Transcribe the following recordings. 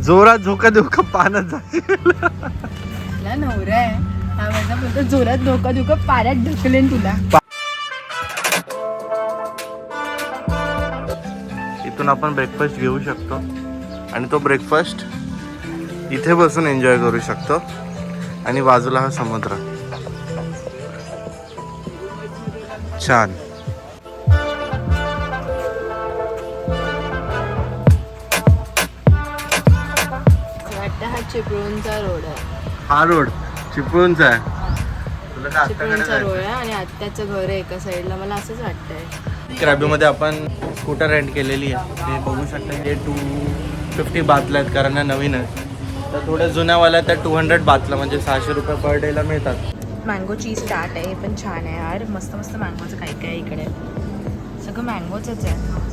जोरात झोका देऊ का पाण्यात जाशील? आपला नवरा आहे हा माझा, बोलतो जोरात धोका देऊ का पाण्यात ढकलेन तुला. इथून आपण ब्रेकफास्ट घेऊ शकतो आणि तो ब्रेकफास्ट इथे बसून एन्जॉय करू शकतो आणि बाजूला हा समुद्र. छान. हा चिपळूणचा रोड आहे. हा रोड चिपळूणचा आहे. तुला काय चिपळूणचा रोड आहे आणि आत्याचं घर आहे एका साईडला, मला असंच वाटतंय. क्रॅबीमध्ये आपण स्कूटर रेंट केलेली आहे, ते बघू शकता. हे 250 बातला आहेत कारण नवीन आहे. तर थोड्या जुन्यावाल्या त्या 200 बातला म्हणजे 600 रुपये पर डेला मिळतात. मँगो चीज टार्ट आहे, हे पण छान आहे यार. मस्त मस्त मँगोचं काय काय इकडे, सगळं मँगोचंच आहे.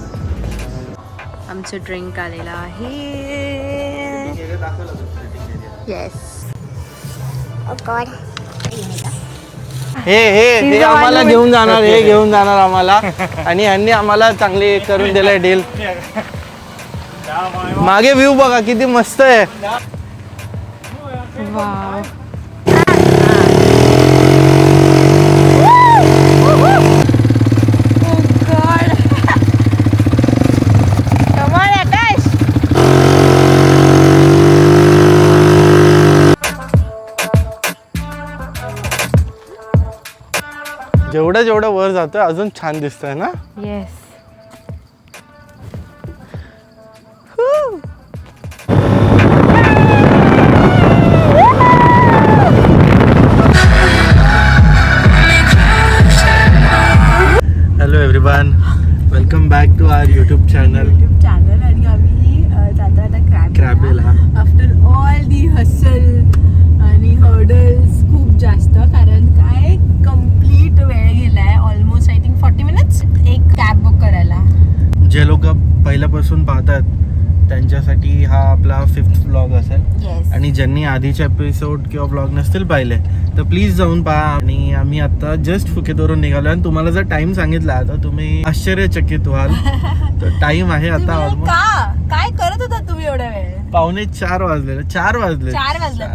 आमचं ड्रिंक आलेलं आहे. येस. हे आम्हाला घेऊन जाणार, हे घेऊन जाणार आम्हाला. आणि यांनी आम्हाला चांगली करून दिलंय डील. मागे व्ह्यू बघा किती मस्त आहे. वाव. जेवढं जेवढं वर जातोय अजून छान दिसतंय ना. Yes. Hello everyone, welcome back to our YouTube channel. आणि आम्ही जातो आता क्रॅबीला. आफ्टर ऑल दी हसल आणि हर्डल्स खूप जास्त, कारण काय कम्प्लीट वेळ गेलाय. ऑलमोस्ट आय थिंक 40 मिनिट्स एक कॅब बुक करायला. जे लोक पहिल्यापासून पाहतात त्यांच्यासाठी हा आपला 5th व्लॉग असेल. येस. आणि ज्यांनी आधीचे एपिसोड किंवा व्लॉग नसतील पाहिले तर प्लीज जाऊन पहा. आणि आम्ही आता जस्ट फुकेतवरून निघालो आणि तुम्हाला जर टाइम सांगितला तर तुम्ही आश्चर्यचकित व्हाल. तर टाइम आहे आता ऑलमोस्ट. काय करत होता तुम्ही एवढा वेळ? 3:45 वाजले. 4 वाजले.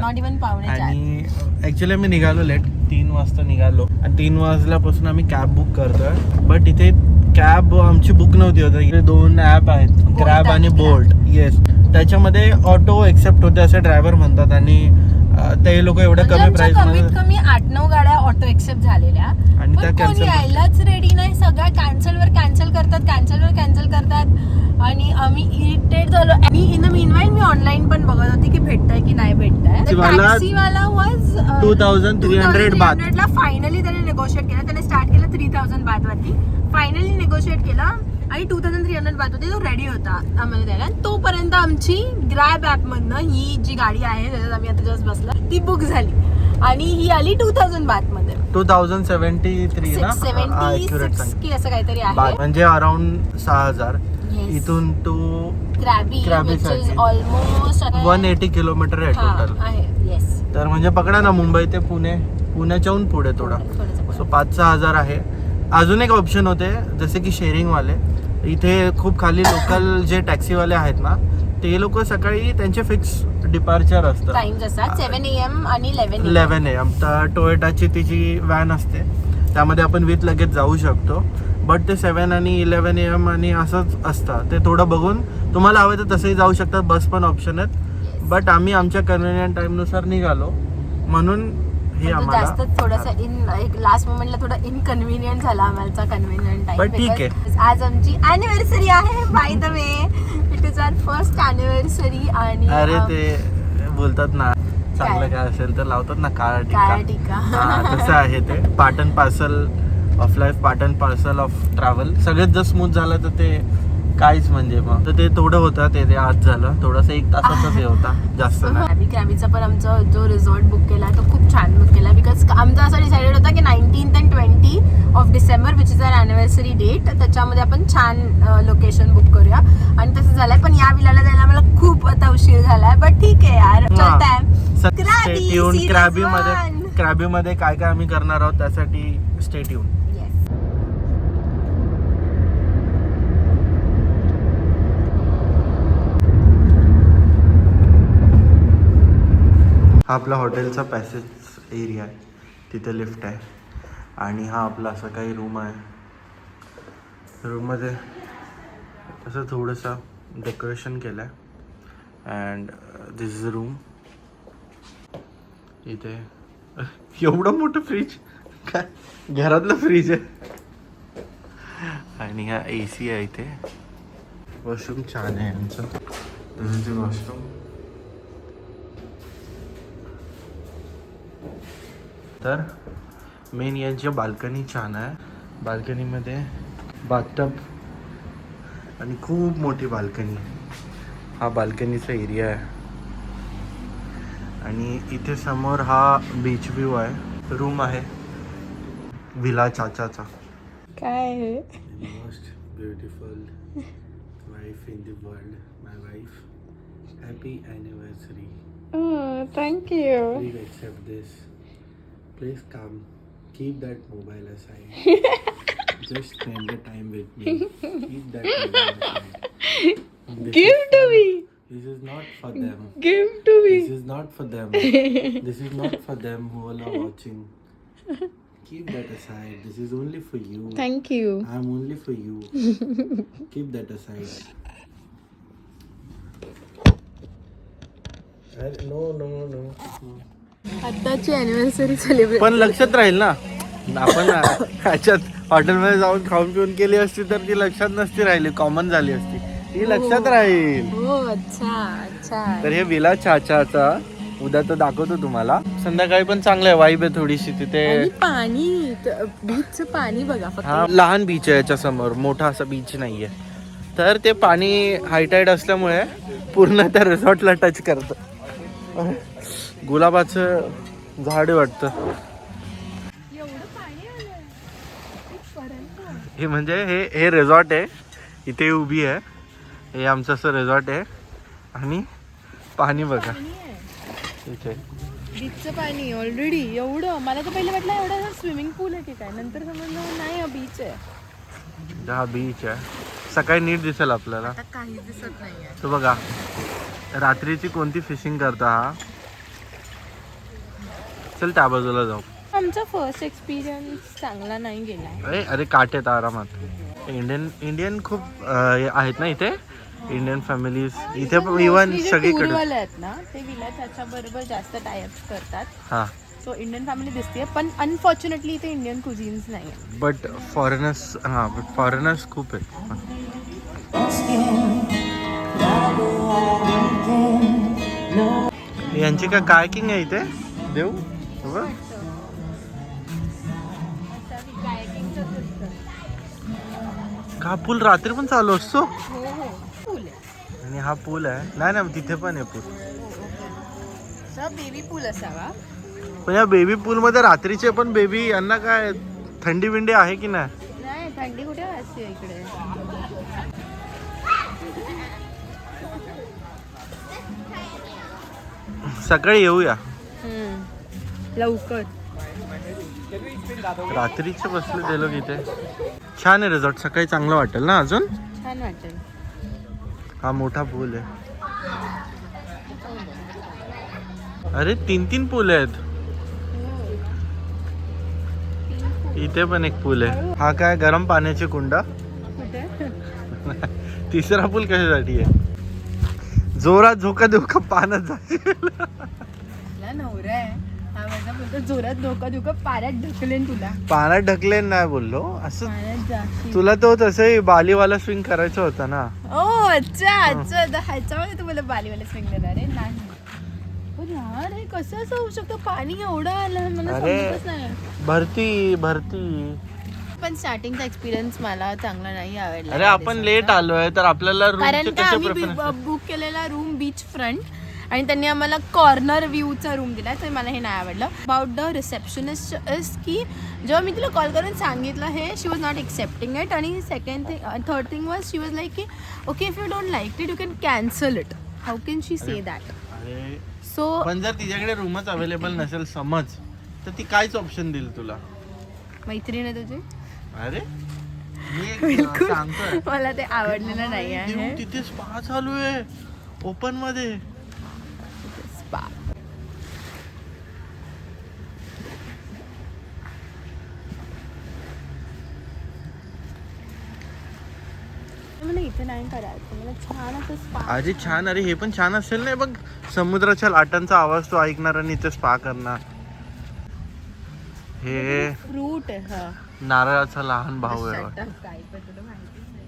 Not even 3:45. आणि ऍक्च्युली आम्ही निघालो लेट, 3 वाजता निघालो आणि 3 वाजल्यापासून आम्ही कॅब बुक करतोय. बट इथे कॅब आमची बुक नव्हती होत. इथे 2 ॲप आहेत, ग्रॅब आणि बोल्ट. येस, त्याच्यामध्ये ऑटो एक्सेप्ट होते असे ड्रायव्हर म्हणतात. आणि ते लोक एवढ्या कमी प्राइस मध्ये, कमीत कमी 8-9 गाड्या ऑटो एक्सेप्ट झालेल्या आणि त्या पण कोणी यायलाच रेडी नाही. सगळ्या कॅन्सल करतात. आणि आम्ही इरिटेट झालो. आणि in the meanwhile me online पण बघत होती की भेटतंय की नाही भेटतंय. टॅक्सीवाला वॉज 2300 बात ला फायनली त्याने नेगोशिएट केला. त्याने स्टार्ट केलं 3000 बात वरती, फायनली नेगोशिएट केला आणि 2300 बात होती. तो रेडी होता आम्हाला द्यायला. तोपर्यंत आमची ग्रॅब ॲप मधनं ही जी गाडी आहे त्याच्यात आम्ही आता जस्ट बसला ती बुक झाली आणि ही आली 2000 बात मध्ये. 2073 ना, 76 की असं काहीतरी आहे, म्हणजे अराउंड 6000. इथून तो क्रॅबी ऑलमोस्ट 180 किलोमीटर आहे टोटल. येस. तर म्हणजे पकडा ना मुंबई ते पुणे, पुण्याच्याहून पुढे थोडा. सो 5-6 हजार आहे. अजून एक ऑप्शन होते जसे की शेअरिंगवाले. इथे खूप खाली लोकल जे टॅक्सीवाले आहेत ना, ते लोक सकाळी त्यांचे फिक्स डिपार्चर असतं. टाइम्स असतात 7 AM आणि 11 AM. तर टोयोटाची तिची व्हॅन असते, त्यामध्ये आपण विथ लगेच जाऊ शकतो. बट ते 7 आणि 11 AM आणि असंच असतं. ते थोडं बघून तुम्हाला हवं तर तसंही जाऊ शकतात. बस पण ऑप्शन आहेत. बट आम्ही आमच्या कन्व्हिनियंट टाईमनुसार निघालो म्हणून हे आम्हाला जास्त थोडंसं एक लास्ट मोमेंटला थोडं इनकन्व्हिनियंट झाला आम्हाला कन्व्हिनियंट टाइम. पण ठीक आहे. आज आमची अॅनिव्हर्सरी आहे. By the way it is our first anniversary. आणि अरे ते बोलतात ना, चांगलं काय असेल तर लावतात ना काळा टीका. तसं आहे ते. Part and parcel of life, part and parcel of travel. सगळेच जर स्मूथ झालं तर ते काहीच म्हणजे मग तर ते थोडं होतं ते आज झालं थोडंसं 1 तासातच हे होता, जास्त नाही. क्रॅबीचा पण आमचा जो रिसॉर्ट बुक केला तो खूप छान बुक केला. बिकॉज आमचा असं डिसाइडेड होता की 19th and 20 of December which is our anniversary date, त्याच्यामध्ये आपण छान लोकेशन बुक करूया. आणि तसं झालंय. पण या विलाला जायला मला खूप आता उशीर झालाय. बट ठीक आहे यार, क्रॅबीमध्ये काय काय आम्ही करणार आहोत त्यासाठी स्टे ट्यून. हा आपला हॉटेलचा पॅसेज एरिया आहे, तिथे लिफ्ट आहे. आणि हा आपला असा काही रूम आहे. रूममध्ये असं थोडंसं डेकोरेशन केलं आहे. And this is a room. इथे एवढं मोठं फ्रीज, काय घरातलं फ्रीज आहे. आणि हा AC आहे इथे. वॉशरूम छान आहे आमचं. दिस इज वॉशरूम. तर मेन यांची बाल्कनी छान आहे. बाल्कनीमध्ये बाथटब आणि खूप मोठी बाल्कनी. हा बाल्कनीचा एरिया आहे. आणि इथे समोर हा बीच व्ह्यू आहे. रूम आहे विला चाचाचा. काय आहे? Most beautiful wife in the world, my wife. Happy anniversary. Thank you. Please accept this. Please come. Keep that mobile aside. Just spend the time with me. Keep that mobile aside. Give to me. This is not for them. Give to me. This is not for them. This is not for them who all are watching. Keep that aside. This is only for you. Thank you. I'm only for you. Keep that aside. No. आताची anniversary celebrate. पण लक्षात राहील ना, आपण ह्याच्यात हॉटेलमध्ये जाऊन खाऊन पिऊन केली असती तर ती लक्षात नसती राहिली, कॉमन झाली असती. ती लक्षात राहील. हो. अच्छा. तर हे विला चाचाचा उद्या तर दाखवतो तुम्हाला. संध्याकाळी पण चांगलं आहे, वाईब आहे थोडीशी तिथे. आणि पाणी, बीचचं पाणी बघा फक्त. हा लहान बीच आहे याच्या समोर, मोठा असा बीच नाहीये. तर ते पाणी हायटाईड असल्यामुळे पूर्ण त्या रिसॉर्टला टच करतं. गुलाबाचं झाड वाटतं हे. म्हणजे हे रिसॉर्ट आहे, इथे उभी आहे. हे आमचं असं रिसॉर्ट आहे. आणि पाणी बघा इथे, बीचचं पाणी ऑलरेडी एवढं. मला तर पहिले वाटलं एवढं स्विमिंग पूल आहे की काय, नंतर समजलं नाही हा बीच आहे. हा बीच आहे. सकाळी नीट दिसेल आपल्याला. आता काहीच दिसत नाहीये. तो बघा रात्रीची कोणती फिशिंग करता हा. चल त्या बाजूला जाऊ. आमचा फर्स्ट एक्सपिरियन्स चांगला नाही गेला. अरे काट आहेत आरामात. इंडियन खूप आहेत ना इथे, इंडियन फॅमिलीज इथे इव्हन सगळीकडे आहेत ना, ते विला चाचा बरोबर जास्त टायअप्स करतात. हा. सो इंडियन फॅमिली दिसते, पण अनफॉर्च्युनेटली इथे इंडियन कुझिन्स नाही. बट फॉरेनर्स खूप आहेत. यांची काय कायकिंग आहे इथे देऊ. का पूल रात्री पण चालू असतो. पूल आहे. आणि हा पूल आहे. नाही ना तिथे पण आहे पूल. बेबी पूल असावा. पण या बेबी पूल मध्ये रात्रीचे पण बेबी यांना काय थंडी बिंडी आहे की नाही. नाही, थंडी कुठे असते इकडे. सकाळी येऊया लवकर. रात्रीचे बसले ते लोक इथे. छान आहे रिसॉर्ट. सकाळी चांगलं वाटेल ना अजून. छान वाटेल. हा मोठा पूल आहे. अरे 3 पूल आहेत. इथे पण एक पूल आहे. हा काय गरम पाण्याची कुंड. तिसरा पूल कशासाठी आहे. जोरात झोका देऊ का पाण्यात जाईल. नवरा आहे हा माझा, बोलतो जोरात धोका देऊ का, पाण्यात ढकलेन तुला. पाण्यात ढकलेन नाही बोललो असं. पाण्यात जाशील. तुला तो तसंही बालीवाला स्विंग करायचं होतं ना. ओ अच्छा. ह्याच्यामध्ये तुम्हाला बालीवाला स्विंग देणार आहे. नाही पण यार हे कसं असं होऊ शकतं. पाणी एवढं आलं मला समजतच नाही. भरती पण स्टार्टिंगचा एक्सपिरियन्स मला चांगला नाही आवडला. अरे आपण लेट आलोय तर आपल्याला कारण रूमचे का कसे आम्ही प्रेफरन्स. बुक केलेला रूम बीच फ्रंट आणि त्यांनी आम्हाला कॉर्नर व्ह्यूचा रूम दिला, तर मला हे नाही आवडलं. अबाउट द रिसेप्शनिस्ट इज की जेव्हा मी तिला कॉल करून सांगितलं हे, she was not accepting it. आणि third thing was she was like की okay if you don't like it you can cancel it. How can she say that. So पण जर तिच्याकडे रूमच अवेलेबल नसेल समज, तर ती काहीच ऑप्शन देईल तुला. मैत्रीण आहे तुझी. अरे मी सांगतोय मला ते आवडलेलं नाही आहे. तिथे स्पा चालू आहे ओपन मध्ये. स्पा असं नाही करायचं, मला छान असं स्पा. आजी छान. अरे हे पण छान असेल नाही बघ, समुद्राच्या लाटांचा आवाज तो ऐकणार आणि इथे स्पा करणार. हे फ्रूट आहे हा. नारळाचा लहान भाऊ आहे. काय पण तुला माहितीच नाही.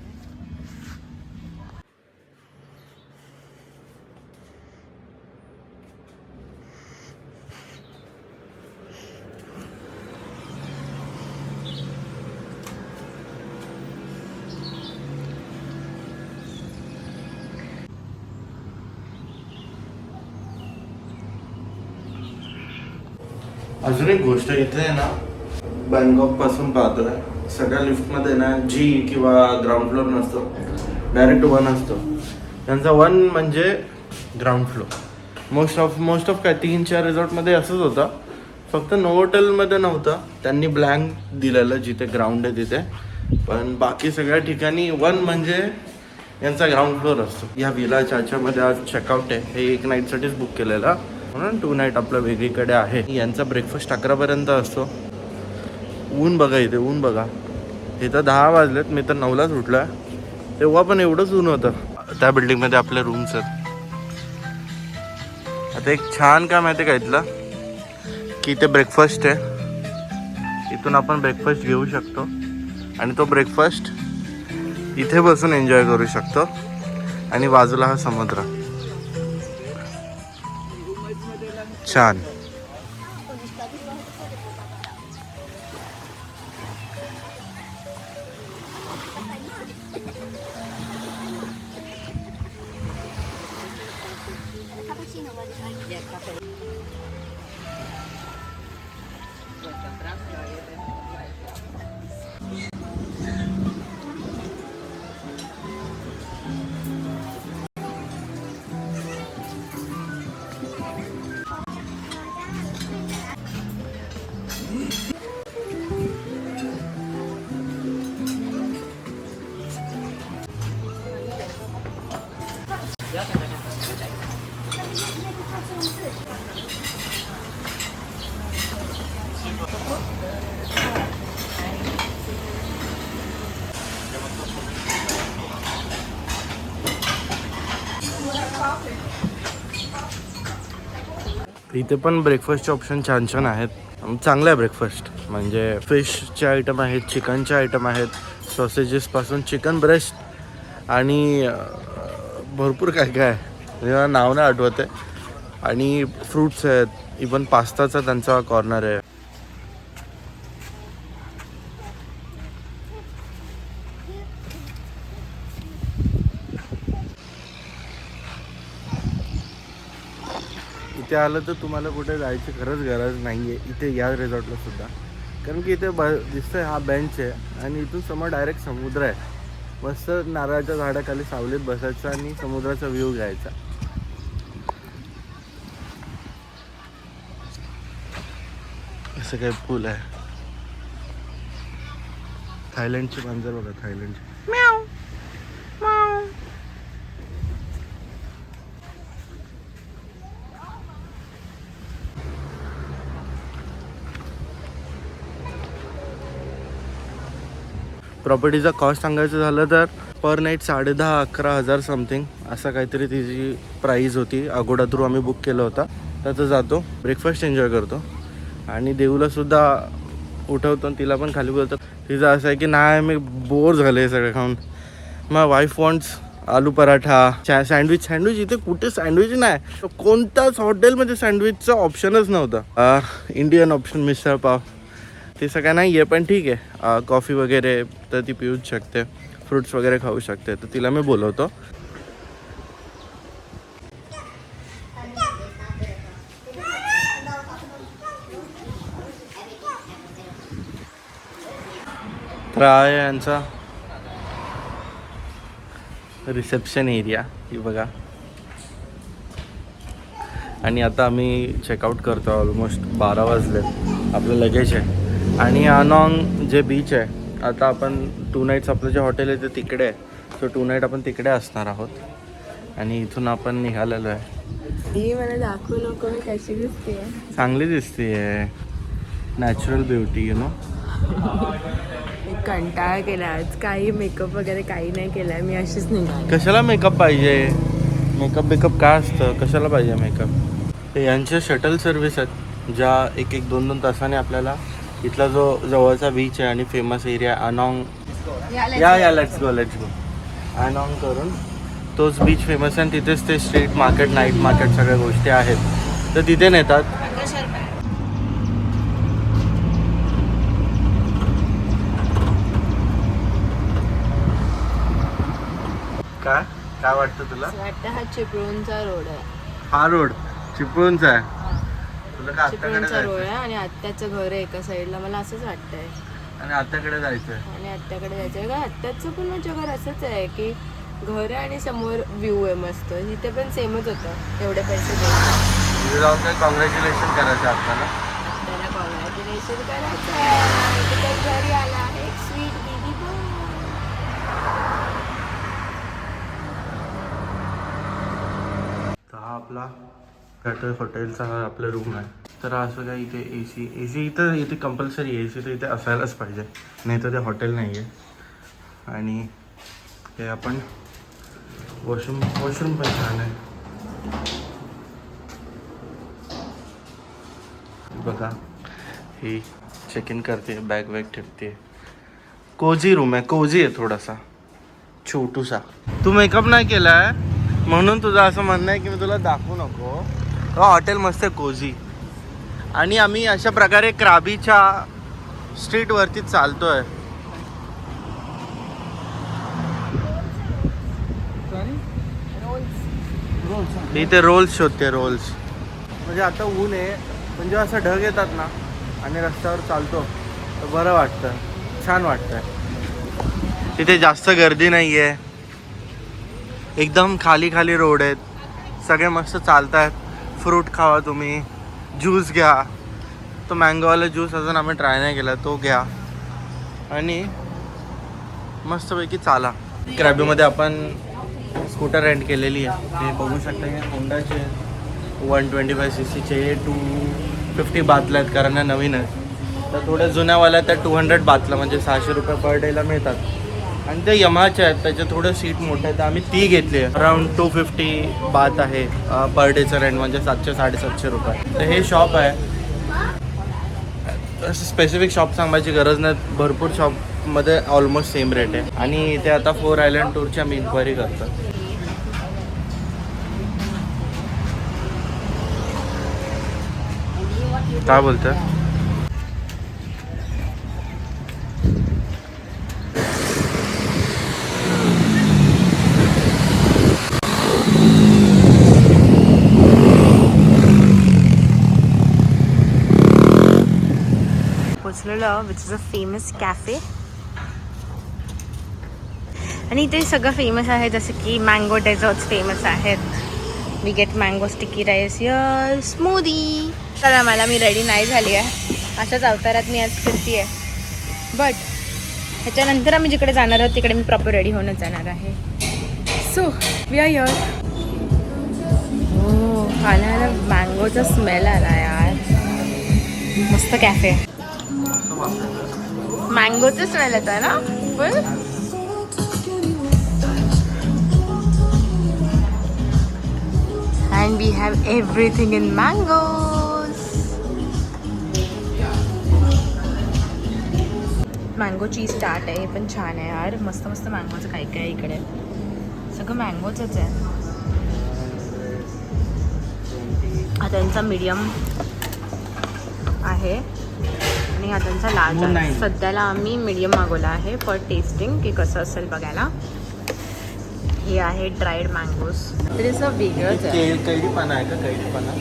अजून एक गोष्ट इथे आहे ना, बँकॉक पासून पाहतोय सगळ्या लिफ्टमध्ये ना जी किंवा ग्राउंड फ्लोअर नसतो, डायरेक्ट 1 असतो. त्यांचा 1 म्हणजे ग्राउंड फ्लोअर. मोस्ट ऑफ काय 3-4 रिसॉर्टमध्ये असंच होतं. फक्त नोव्होटेलमध्ये नव्हतं, त्यांनी ब्लँक दिलेलं जिथे ग्राउंड आहे तिथे. पण बाकी सगळ्या ठिकाणी 1 म्हणजे यांचा ग्राउंड फ्लोअर असतो. या विला चाच्यामध्ये आज चेकआउट आहे. हे 1 नाईटसाठीच बुक केलेलं म्हणून 2 नाईट आपलं वेगळीकडे आहे. यांचा ब्रेकफास्ट 11पर्यंत असतो. ऊन बघा इथे, ऊन बघा. इथं 10 वाजलेत, मी तर 9लाच उठलोय. तेव्हा पण एवढंच ऊन होतं. त्या बिल्डिंगमध्ये आपल्या रूम्स आहेत. आता एक छान काय माहिती का इथलं, की इथे ब्रेकफास्ट आहे. इथून आपण ब्रेकफास्ट घेऊ शकतो आणि तो ब्रेकफास्ट इथे बसून एन्जॉय करू शकतो. आणि बाजूला हा समुद्र. छान. इथे पण ब्रेकफास्टचे ऑप्शन छान छान आहेत. चांगलं आहे ब्रेकफास्ट. म्हणजे फिशचे आयटम आहेत, चिकनचे आयटम आहेत, सॉसेजेसपासून चिकन ब्रेस्ट आणि भरपूर काय काय आहे. मला नाव नाही आठवत आहे. आणि फ्रूट्स आहेत. इवन पास्ताचा त्यांचा कॉर्नर आहे. इथे आलं तर तुम्हाला कुठे जायची खरंच गरज नाही आहे इथे या रिसॉर्टला सुद्धा. कारण की इथे दिसतंय हा बेंच आहे आणि इथून समोर डायरेक्ट समुद्र आहे. मस्त नारळाच्या झाडाखाली सावलीत बसायचं आणि समुद्राचा व्ह्यू घ्यायचा. असं काही पूल आहे. थायलंडची मांजर बघा, थायलंडची. प्रॉपर्टीचा कॉस्ट सांगायचं झालं तर पर नाईट 10,500-11,000 समथिंग असं काहीतरी तिची प्राईज होती. अगोडा थ्रू आम्ही बुक केलं होता. त्याचं जातो, ब्रेकफास्ट एन्जॉय करतो आणि देऊलासुद्धा उठवतो आणि तिला पण खाली बोलतो. तिचं असं आहे की नाही मी बोर झालं आहे सगळं खाऊन. मग वाईफ वॉन्ट्स आलू पराठा, सँडविच. इथे कुठे सँडविच नाही. कोणत्याच हॉटेलमध्ये सँडविचचं ऑप्शनच नव्हतं. इंडियन ऑप्शन मिसळ पाव ते सगळं नाही आहे. पण ठीक आहे, कॉफी वगैरे तर ती पिऊच शकते, फ्रूट्स वगैरे खाऊ शकते. तर तिला मी बोलवतो. तर आहे यांचा रिसेप्शन एरिया, ही बघा. आणि आता आम्ही चेकआउट करतो. ऑलमोस्ट 12 वाजले. आपलं लगेज आहे आणि अनॉंग जे बीच आहे. आता आपण 2 नाईट्स आपलं जे हॉटेल आहे ते तिकडे आहे. सो 2 नाईट आपण तिकडे असणार आहोत आणि इथून आपण निघालेलो आहे. ही मला दाखवू नको मी कशी दिसते. चांगली दिसते आहे. Natural beauty you know. कंटाळा केला आज, काही मेकअप वगैरे काही नाही केलाय मी, अशीच निघाली. कशाला मेकअप पाहिजे? मेकअप काय असतं? कशाला पाहिजे मेकअप? ते यांच्या शटल सर्व्हिस आहेत ज्या 1-2 तासाने आपल्याला इथला जो जवळचा बीच आहे आणि फेमस एरिया अनॉंग या लेट्स गो अनॉंग करून तोच बीच फेमस आहे आणि तिथेच ते स्ट्रीट मार्केट, नाईट मार्केट सगळ्या गोष्टी आहेत, तर तिथे नेतात. काय वाटतं तुला? वाटतं हा चिपळूणचा रोड आहे. हा रोड चिपळूणचा आहे. तुला का आत्याकडे चिपळूणचा रोड जायचं? आहे आणि आत्याचं घर आहे एका साईडला, मला असंच वाटतंय. आणि आत्याकडे जायचंय. आणि आत्याकडे जायचंय का? आत्याचं पण माझ्या घर असंच आहे की घर आहे आणि समोर व्ह्यू आहे मस्त. इथे पण सेमच होतं, एवढे पैसे द्यायचे. जाऊन काय कॉंग्रॅच्युलेशन करायचं आपल्याला. त्याला कॉंग्रॅच्युलेशन करायचं आहे. तिथे घरी आला आहे एक स्वीट बेबी बॉय. हा आपला पॅटर्न हॉटेलचा हा आपला रूम आहे. तर असं काय इथे एसी इथे कंपल्सरी आहे. एसी तर इथे असायलाच पाहिजे, नाही तर ते हॉटेल नाही आहे. आणि हे आपण वॉशरूम पण छान आहे बघा. ही चेक इन करते, बॅग ठेवते. कोझी रूम आहे, कोझी आहे थोडासा छोटूसा. तू मेकअप नाही केला आहे म्हणून तुझं असं म्हणणं आहे की मी तुला दाखवू नको. हॉटेल मस्त आहे, कोझी. आणि आम्ही अशा प्रकारे क्राबीच्या स्ट्रीटवरती चालतोय. इथे रोल्स शोधते, रोल्स. म्हणजे आता ऊन आहे, म्हणजे असं ढग येतात ना आणि रस्त्यावर चालतो तर बरं वाटतं, छान वाटतं. तिथे जास्त गर्दी नाही आहे, एकदम खाली रोड आहेत, सगळे मस्त चालत आहेत. फ्रूट खावा तुम्ही, ज्यूस घ्या. तो मँगोवाला ज्यूस अजून आम्ही ट्राय नाही केला, तो घ्या आणि मस्तपैकी चाला. क्रॅबीमध्ये आपण स्कूटर रेंट केलेली आहे. ते बघू शकता की होंडाचे 125cc 250 बातल्या आहेत, कारण या नवीन आहेत. तर थोड्या जुन्यावाल्या त्या 200 बातल्या म्हणजे 600 रुपये पर डेला मिळतात. आणि ते यमाचे आहेत, त्याचे थोडं सीट मोठं आहे, तर आम्ही ती घेतली आहे. अराउंड 250 बात आहे पर डेचं रेंट, म्हणजे 700-750 रुपये. तर हे शॉप आहे. असं स्पेसिफिक शॉप सांगायची गरज नाही, भरपूर शॉपमध्ये ऑलमोस्ट सेम रेट आहे. आणि इथे आता 4 आयलंड टूरची आम्ही इन्क्वायरी करतो. काय बोलतोय? Which is a famous cafe. आणि इथे सगळं फेमस आहे, जसं की मँगो डेझर्ट्स फेमस आहेत. We get mango sticky rice here, smoothie. तर मी रेडी नाही झाली आहे, अशाच अवतारात मी आज फिरती आहे. बट ह्याच्यानंतर आम्ही जिकडे जाणार आहोत तिकडे मी प्रॉपर रेडी होऊनच जाणार आहे. So we are here. हो, आला मँगोचा स्मेल आला यार. मस्त कॅफे. मँगोचं स्मेल येतं ना फुल. And we have everything in mangoes. Mango cheese tart आहे, हे पण छान आहे यार. मस्त मस्त मँगोचं काय काय इकडे, सगळं मँगोचंच आहे. हा त्यांचा मीडियम आहे आणि हा त्यांचा लार्ज आहे. सध्याला आम्ही मीडियम मागवला आहे फॉर टेस्टिंग की कसं असेल बघायला. हे आहे ड्राईड मँगोज. तरी असं वेगळंच आहे. कैरीपाना आहे का? कैरीपाना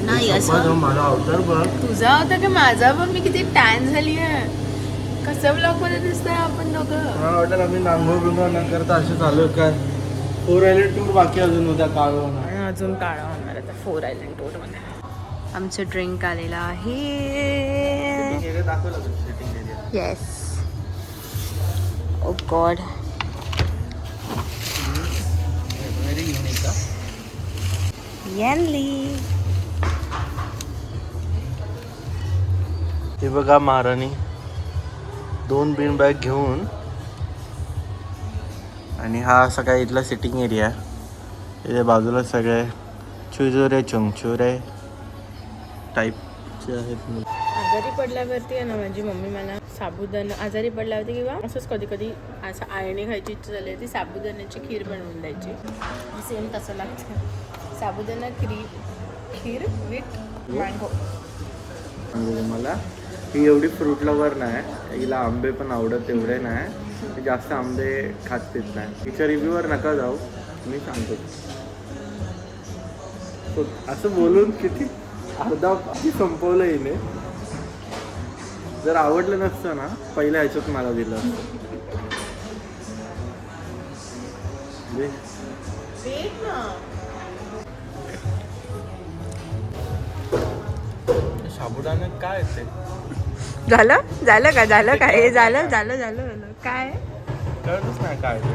नाही असं. माझा अवतार बघ. तुझा होता का माझा? बघ मी किती टॅन झाली आहे. कसं ब्लॉग मध्ये दिसतोय आपण दोघं. मला वाटतं आम्ही नांगोळ बिंगोळ न करता असे चालू काय. 4 आयलंड टूर बाकी अजून उद्या काळं होणार. अजून काळा होणार आता 4 आयलंड टूर मध्ये. आमचं ड्रिंक आलेलं आहे. येस. ओ गॉड. येनली. हे बघा महाराणी 2 बीन बॅग घेऊन आणि हा असा काय इथला सिटिंग एरिया. इथे बाजूला सगळे चुजुरे चुंगचुरे टाईपचे आहेत. आजारी पडल्यावरती आहे ना माझी मम्मी मला साबुदाणा आजारी पडल्यावरती किंवा असंच कधी कधी असं आळणी खायची इच्छा झाली ती साबुदाण्याची खीर बनवून द्यायची. सेम तसं लागतं साबुदाणा खीर विथ मँगो. मला ही एवढी फ्रूट लवर नाही, हिला आंबे पण आवडत एवढे नाही, ती जास्त आंबे खात पित नाही. तिच्या रिव्ह्यूवर नका जाऊ, मी सांगतो. असं बोलून किती अर्धा संपवलं हिने. जर आवडलं नसतं ना पहिल्या ह्याच्यात मला दिलं असतं. साबुदाणा काय ते झालं का हे झालं काय कळतच नाही काय ते.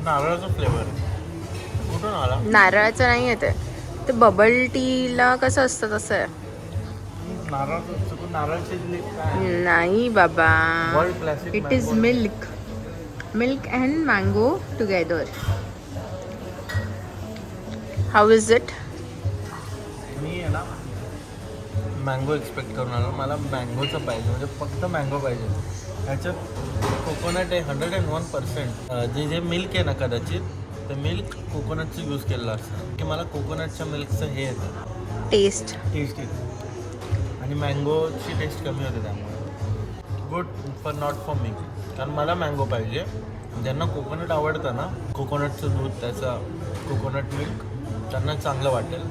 नारळाचा फ्लेवर कुठून आला? नारळाचं नाही येते ते बबल टीला कसं असतं तसं आहे. नारळाची नाही बाबा, world classic. It is milk and mango together. How is it? मी आहे ना मँगो एक्सपेक्ट करून आलो. मला मँगोचं पाहिजे, म्हणजे फक्त मँगो पाहिजे. ह्याच्यात कोकोनट आहे 101%. जे मिल्क आहे ना कदाचित ते मिल्क कोकोनटचं यूज केलेलं असतं की मला कोकोनटच्या मिल्कचं हे येतं टेस्ट येतं आणि मँगोची टेस्ट कमी होते. त्यामुळे good for not for me, कारण मला मँगो पाहिजे. ज्यांना कोकोनट आवडतं ना, कोकोनटचं दूध त्याचा कोकोनट मिल्क त्यांना चांगलं वाटेल.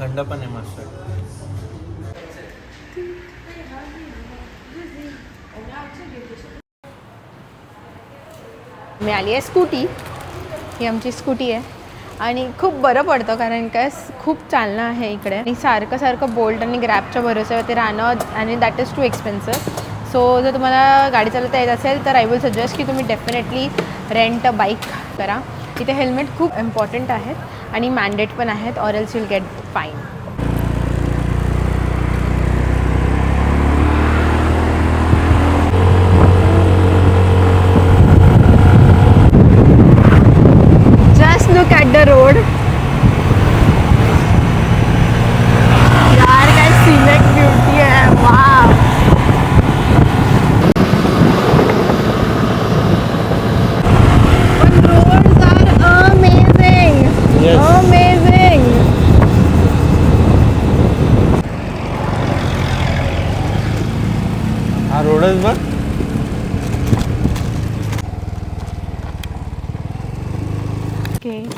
थंड पण आहे मस्त. मी आली आहे स्कूटी. ही आमची स्कूटी आहे आणि खूप बरं पडतं कारण काय खूप चालणं आहे इकडे आणि सारखं बोल्ट आणि ग्रॅबच्या भरोश्यावरती राहणं आणि that is too expensive. So जर तुम्हाला गाडी चालवता येत असेल तर आय विल सजेस्ट की तुम्ही डेफिनेटली रेंट अ बाईक करा. इथे हेल्मेट खूप इम्पॉर्टंट आहेत आणि मॅन्डेट पण आहेत, or else will get fine. Look at the road. यार काय scenic beauty है. Wow. But roads are amazing. Yes. Amazing. हा रोडच बघ.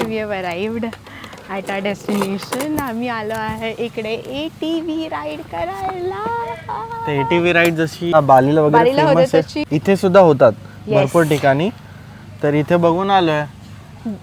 We have arrived at our destination. आम्ही आलो आहे इकडे ATV राईड करायला. ते ATV राईड जशी बालीला वगैरे बालीला होते फेमस आहे, तशी. इथे सुद्धा होतात Yes. भरपूर ठिकाणी. तर इथे बघून आलोय.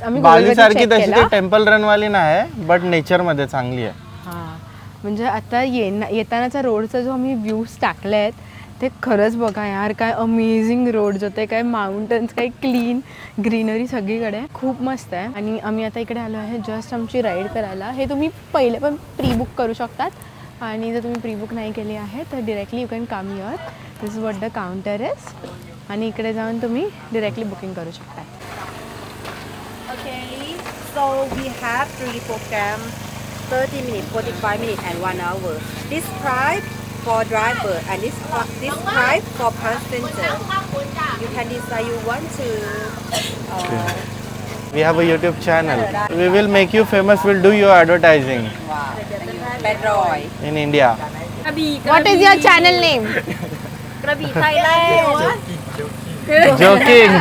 आम्ही बाली सारखी Google वर check तशी केलं. ती टेम्पल रन वाली नाही, बट नेचर मध्ये चांगली आहे. हां, म्हणजे आता येतानाचा रोडचा जो आम्ही व्ह्यूज टाकले आहेत ते खरंच बघा यार, काय अमेझिंग रोड्स होते, काय माउंटन्स, काय क्लीन ग्रीनरी सगळीकडे, खूप मस्त आहे. आणि आम्ही आता इकडे आलो आहे जस्ट आमची राईड करायला. हे तुम्ही पहिले पण प्री बुक करू शकतात आणि जर तुम्ही प्री बुक नाही केली आहे तर directly you can come here. This is what the counter is आणि इकडे जाऊन तुम्ही डिरेक्टली बुकिंग करू शकता. Okay, so we have 3 programs, 30 minutes, 45 minutes and 1 hour. This price for driver and this price for passenger. You can decide you want to We have a YouTube channel. We will make you famous. We'll do your advertising Pedroy. in India. What is your channel name? Krabi, Thailand. Joking.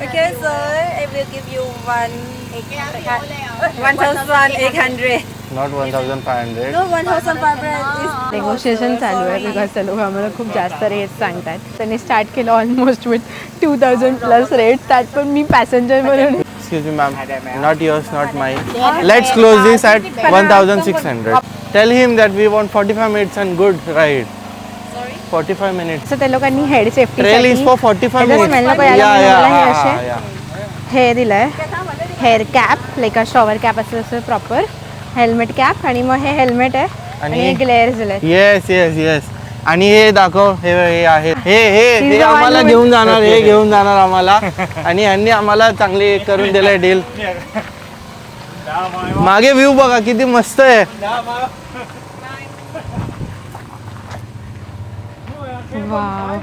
Okay, so I will give you 1,800. Not 1,500. No, 1,500 is negotiation चालू आहे because ते लोक आम्हाला खूप जास्त rate सांगतात. त्यांनी start केलं ऑलमोस्ट विथ 2,000+ रेट, त्यात पण मी पॅसेंजर म्हणून. Excuse me, ma'am. Not yours, not mine. Let's close this at 1,600. Tell him that we want 45 minutes and good ride. 45 minutes. असं त्या लोकांनी head safety Trail is for 45 minutes. हे दिलंय hair cap, like a shower cap असं proper helmet cap. आणि मग हे helmet आहे आणि ग्लेअर झाले. Yes yes yes. आणि हे दाखव, हे आहे, हे He's the आम्हाला one घेऊन जाणार, हे घेऊन जाणार आम्हाला. आणि यांनी आम्हाला चांगली करून दिलंय डील. मागे व्ह्यू बघा किती मस्त आहे. वाव.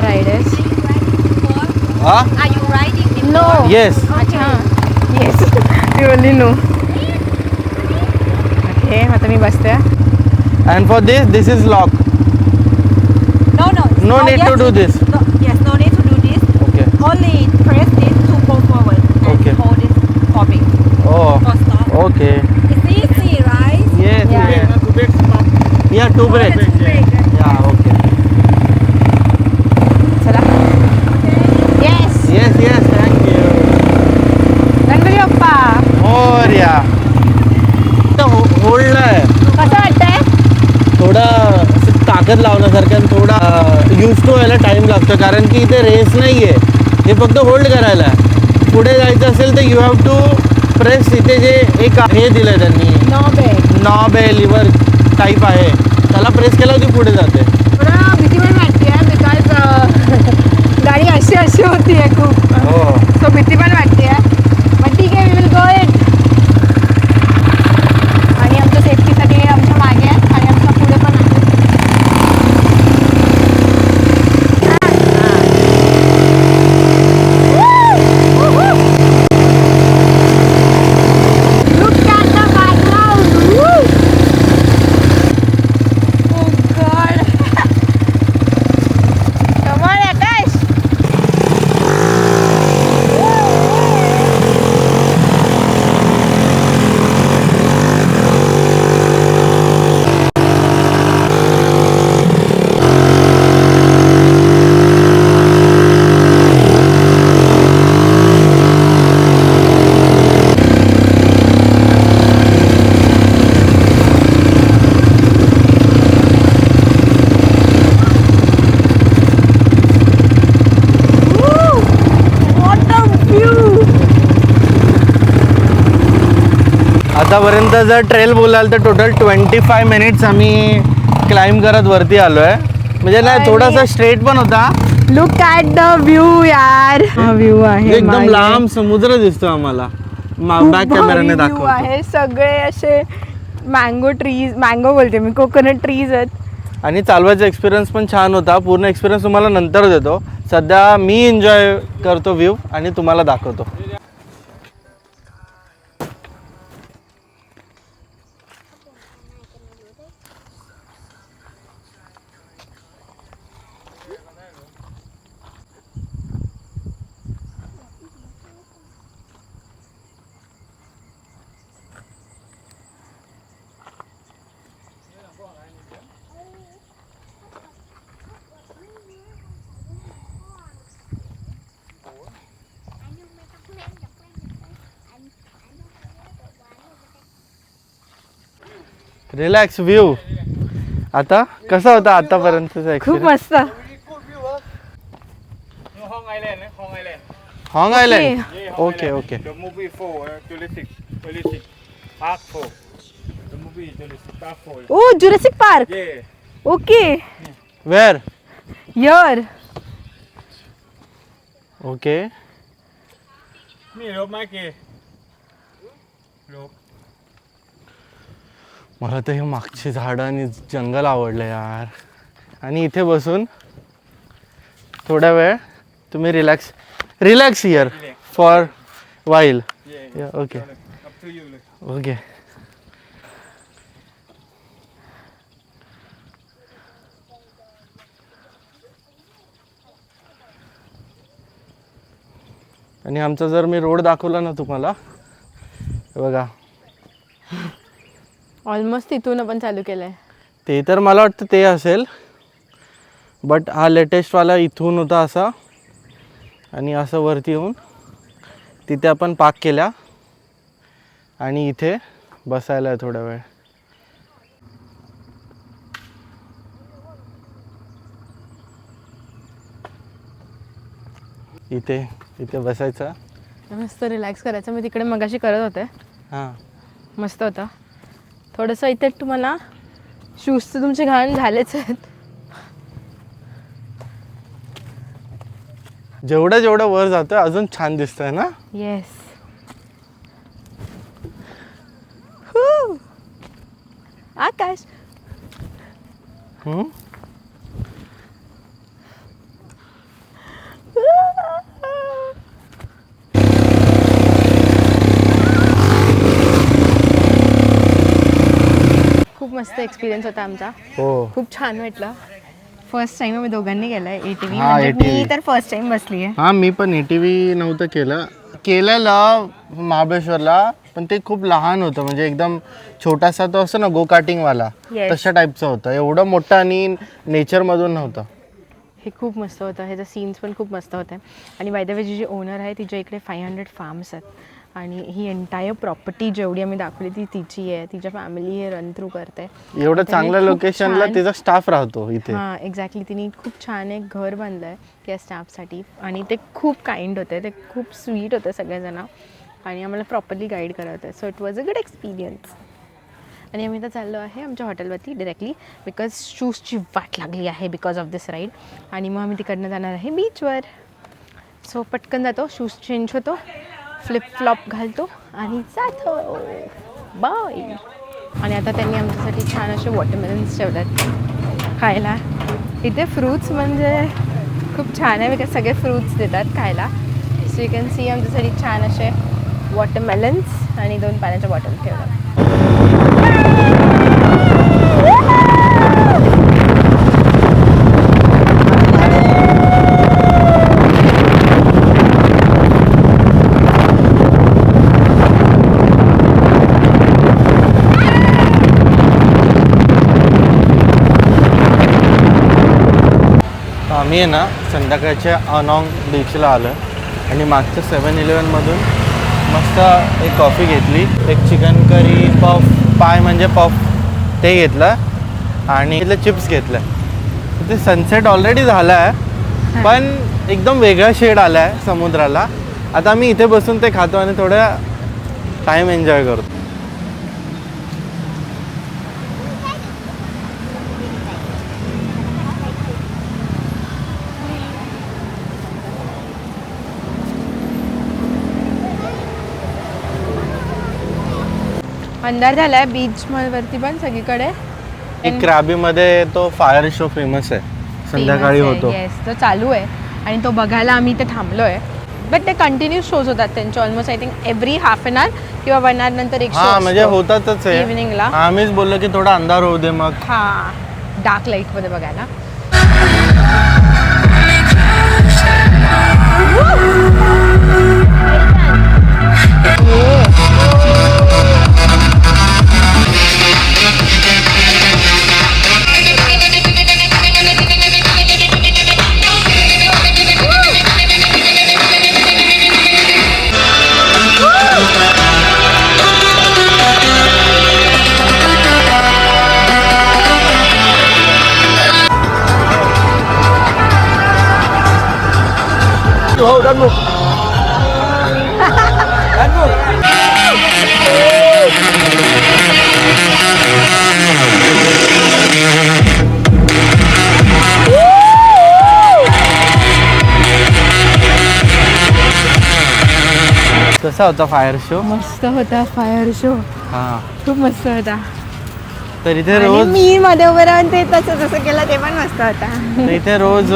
रायडर्स. हा Are you riding before? No. Yes. अच्छा. Yes. You only no. Okay, आता मी बसते. And for this is lock. No, no. No need yes, to do this. No, yes, no need to do this. Okay Only press this to go forward and Okay. hold it for big O for stop. Okay. It's easy, right? Yes Yeah. या to break. Only to break. या okay. चला. Yes. Yes yes thank you. Ganpati Bappa. Morya. Hold आहे कसं वाटतंय? थोडा असं ताकद लावण्यासारखं आणि थोडा यूज टू व्हायला टाइम लागतो, कारण की इथे रेस नाही आहे, हे फक्त होल्ड करायला आहे. पुढे जायचं असेल तर यू हॅव टू प्रेस. इथे जे एक हे दिलं आहे त्यांनी, नॉब आहे, लिव्हर टाईप आहे, त्याला प्रेस केला की पुढे जाते. थोडं भीती पण वाटते बिकॉज गाडी अशी होती आहे खूप. हो सो भीती पण वाटते. पण ठीक आहे, वी विल गो इट. आणि आमच्या सेफ्टीसाठी आमच्या मागे आहे आणि आमच्या पुढे पण आहे. Look at the background. Woo! Oh God. Come on, Akash. Woo! What a view. आतापर्यंत जर ट्रेल बोलाल तर टोटल 25 मिनिट्स आम्ही क्लाइंब करत वरती आलो आहे. म्हणजे नाही, थोडासा स्ट्रेट पण होता. Look at the view यार. हा व्ह्यू आहे एकदम मागे. लांब समुद्र दिसतो आम्हाला. खूप बॅक कॅमेराने भारी view दाखवतो. आहे. सगळे असे मँगो बोलते मी, कोकोनट ट्रीज आहेत. आणि चालवायचा एक्सपिरियन्स पण छान होता. पूर्ण एक्सपिरियन्स तुम्हाला नंतर देतो. सध्या मी एन्जॉय करतो व्ह्यू आणि तुम्हाला दाखवतो. Relax view. आता कसा होता आतापर्यंतचा खूप एक्सपिरियन्स? मस्त. Hong island. Okay okay. The movie 4, Jurassic Park 4. The movie Jurassic Park 4. Oh Jurassic Park. Yeah. Okay. Where. Yeah. Okay. Me, look, Mikey. Look. मला तर हे मागची झाडं आणि जंगल आवडलं यार. आणि इथे बसून थोडा वेळ तुम्ही relax here for while. Yeah. Okay Up to you. Look. Okay. आणि आमचा जर मी रोड दाखवला ना तुम्हाला, हे बघा, ऑलमोस्ट तिथून आपण चालू केलंय. ते तर मला वाटतं ते असेल, बट हा लेटेस्टवाला इथून होता असा, आणि असं वरती येऊन तिथे आपण पार्क केल्या आणि इथे बसायला आहे थोडा वेळ. इथे इथे बसायचं. मस्त रिलॅक्स करायचं. मी तिकडे मगाशी करत होते. हां मस्त होतं. थोडंसं इथे तुम्हाला शूज तर तुमचे घाण झालेच आहेत. जेवढं जेवढं वर जातं अजून छान दिसतंय ना. येस. आकाश. खूप मस्त एक्सपिरियन्स होता आमचा. हो खूप छान वाटलं. फर्स्ट टाइम आम्ही दोघांनी केलंय ATV. हा, म्हणजे ATV. मी तर फर्स्ट टाइम बसली आहे. हां मी पण ATV नव्हतं केलेलं महाबळेश्वरला, पण ते खूप लहान होतं. म्हणजे एकदम छोटासा तो असतो ना गो कार्टिंगवाला, Yes. तशा टाईपचं होतं. एवढं मोठं आणि नेचरमधून नव्हतं. हे खूप मस्त होतं. ह्याचं सीन्स पण खूप मस्त होते. आणि बाय द वे जी ओनर आहे तिच्या इकडे 500 फार्म्स आहेत. आणि ही एंटायर प्रॉपर्टी जेवढी आम्ही दाखवली ती तिची आहे. तिच्या फॅमिली हे रन थ्रू करते. एवढं आणि चांगल्या खूप लोकेशनला छान- तिचा स्टाफ राहतो इथे. हां एक्झॅक्टली. तिने खूप छान एक घर बांधलं आहे त्या स्टाफसाठी. आणि ते खूप काइंड होते. ते खूप स्वीट होते सगळेजण. आणि आम्हाला प्रॉपरली गाईड करत होते. So it was a good experience. आणि आम्ही आता चाललो आहे आमच्या हॉटेलवरती डिरेक्टली, बिकॉज शूजची वाट लागली आहे बिकॉज ऑफ दिस राईड. आणि मग आम्ही तिकडनं जाणार आहे बीचवर. सो पटकन जातो, शूज चेंज होतो, फ्लिपफ्लॉप घालतो आणि जातो. बाय. आणि आता त्यांनी आमच्यासाठी छान असे वॉटरमेलन्स ठेवलेत खायला. इथे फ्रूट्स म्हणजे खूप छान आहे, बिकॉज सगळे फ्रूट्स देतात खायला. सो यू कॅन सी आमच्यासाठी छान असे वॉटरमेलन्स आणि 2 पाण्याच्या बॉटल ठेवतात. आम्ही आहे ना संध्याकाळच्या अनॉंग बीचला आलो आणि मागच्या 7-Eleven मस्त एक कॉफी घेतली, एक चिकन करी पाय म्हणजे पफ ते घेतलं आणि इथले चिप्स घेतलं. ते सनसेट ऑलरेडी झाला आहे, पण एकदम वेगळा शेड आला आहे समुद्राला. आता आम्ही इथे बसून ते खातो आणि थोडा टाईम एन्जॉय करतो. अंधार झालाय बीच वरती पण सगळीकडे. एक क्रॅबीमध्ये तो फायर शो फेमस आहे, संध्याकाळी होतो. येस, तो चालू आहे आणि तो बघायला आम्ही इथे थांबलोय. बट ते कंटिन्यू शोज होतात त्यांचे almost I think every half an hour किंवा 1 आवर नंतर एक हा म्हणजे होतातच आहे इव्हिनिंगला. आम्हीच बोललो की थोडा अंधार होऊ दे मग. हा डार्क लाईट मध्ये बघायला. हो डन. कसा होता फायर शो? मस्त होता फायर शो. हा खूप मस्त होता. तर इथे आणि रोज मी मध्ये उभं राहून ते तसं केलं ते पण मस्त होता. तर इथे रोज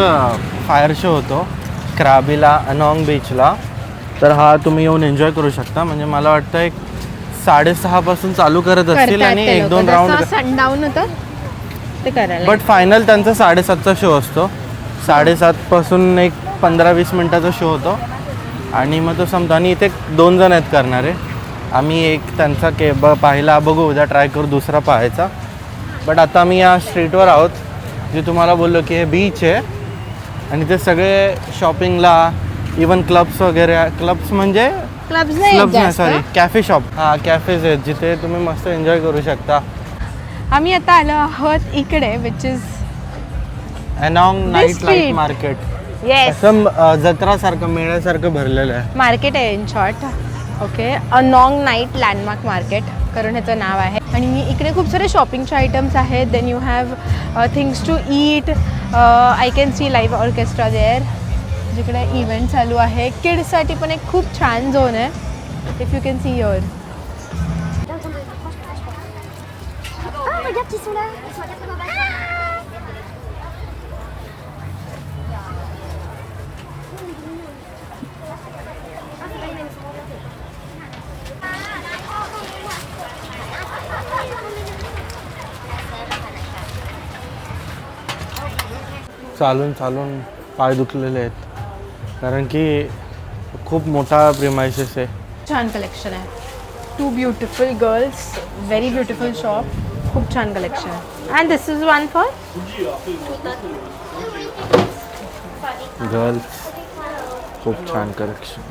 फायर शो होतो क्राबीला अनॉंग बीचला. तर हा तुम्ही येऊन एन्जॉय करू शकता. म्हणजे मला वाटतं एक 6:30 पासून चालू करत असतील आणि 1-2 राऊंड. सनडाऊन होतं ते करायला. बट फायनल त्यांचा 7:30चा शो असतो. 7:30 पासून एक 15-20 मिनिटाचा शो होतो आणि मग तो संपतो. आणि इथे 2 जण आहेत करणारे. आम्ही एक त्यांचा पाहिला, बघू उद्या ट्राय करू दुसरा पाहायचा. बट आता आम्ही या स्ट्रीटवर आहोत जे तुम्हाला बोललो की हे बीच आहे आणि ते सगळे शॉपिंगला, इवन क्लब्स वगैरे. क्लब्स म्हणजे क्लब्स नाही सॉरी कॅफे शॉप. हां कॅफेज आहेत जिथे तुम्ही मस्त एन्जॉय करू शकता. आम्ही आता आलो आहोत इकडे which is Anong night light street. Market. Yes असं जत्रासारखं मेळ्यासारखं भरलेलं आहे. मार्केट आहे in short. Okay, Anong night landmark market करून ह्याचं नाव आहे. आणि इकडे खूप सारे शॉपिंगचे आयटम्स आहेत. Then you have things to eat. I can see live orchestra there, जिकडे इव्हेंट चालू आहे. किड्ससाठी पण एक खूप छान झोन आहे. If you can see your. Oh, regarde, ils sont là. Ils sont à 80 balles. चालून चालून पाय दुखलेले आहेत, कारण की खूप मोठा प्रिमायसेस आहे. छान कलेक्शन आहे. 2 beautiful girls, very beautiful shop. खूप छान कलेक्शन आहे. And this is one for girls. खूप छान collection.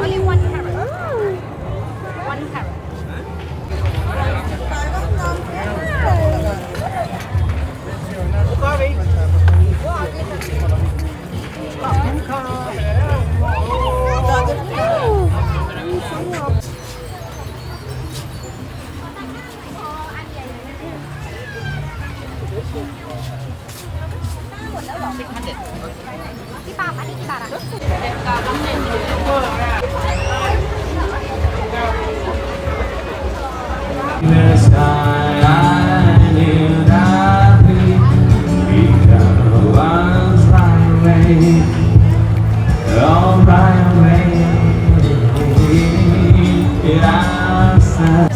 Only 1 carrot. 1 carrot.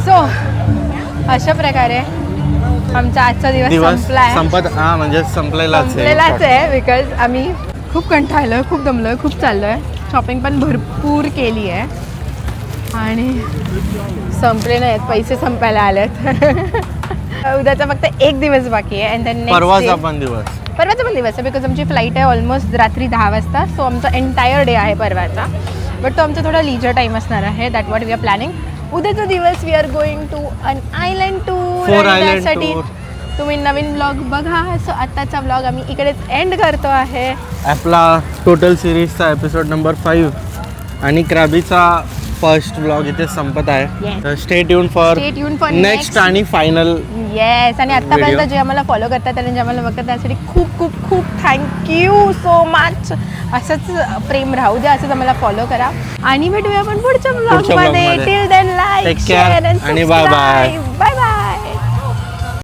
So अशा प्रकारे आमचा आजचा दिवस संपलाय. म्हणजे संपलेलाच आहे. बिकॉज आम्ही खूप कंटाळलोय, खूप दमलोय, खूप चाललोय. शॉपिंग पण भरपूर केली आहे आणि संपले नाहीत, पैसे संपायला आलेत. उद्याचा फक्त एक दिवस बाकी आहे. अँड देन परवाचा पण दिवस. परवाचा पण दिवस आहे. बिकॉज आमची फ्लाईट आहे ऑलमोस्ट रात्री 10 वाजता. सो आमचा एंटायर डे आहे परवाचा. बट तो आमचा थोडा लीजर टाईम असणार आहे. That what we are planning. उद्याचा दिवस we are going to an island tour. 4 island त्यासाठी टूर. तुम्ही नवीन ब्लॉग बघा. सो आत्ताचा ब्लॉग आम्ही इकडेच एंड करतो आहे. आपला टोटल सिरीजचा एपिसोड नंबर 5 आणि क्रॅबीचा फर्स्ट ब्लॉग इथे संपत आहे. Yes. तर stay tune for Stay tuned for next next. आणि फायनल. येस. आणि आत्तापर्यंत Video. जे आम्हाला फॉलो करतात आणि जे आम्हाला बघतात त्यासाठी खूप खूप खूप थँक्यू सो मच. असंच प्रेम राहू द्या, असंच आम्हाला फॉलो करा आणि भेटूया आपण पुढच्या ब्लॉगमध्ये. vlog मध्ये. Till then like, Take care share आणि bye bye.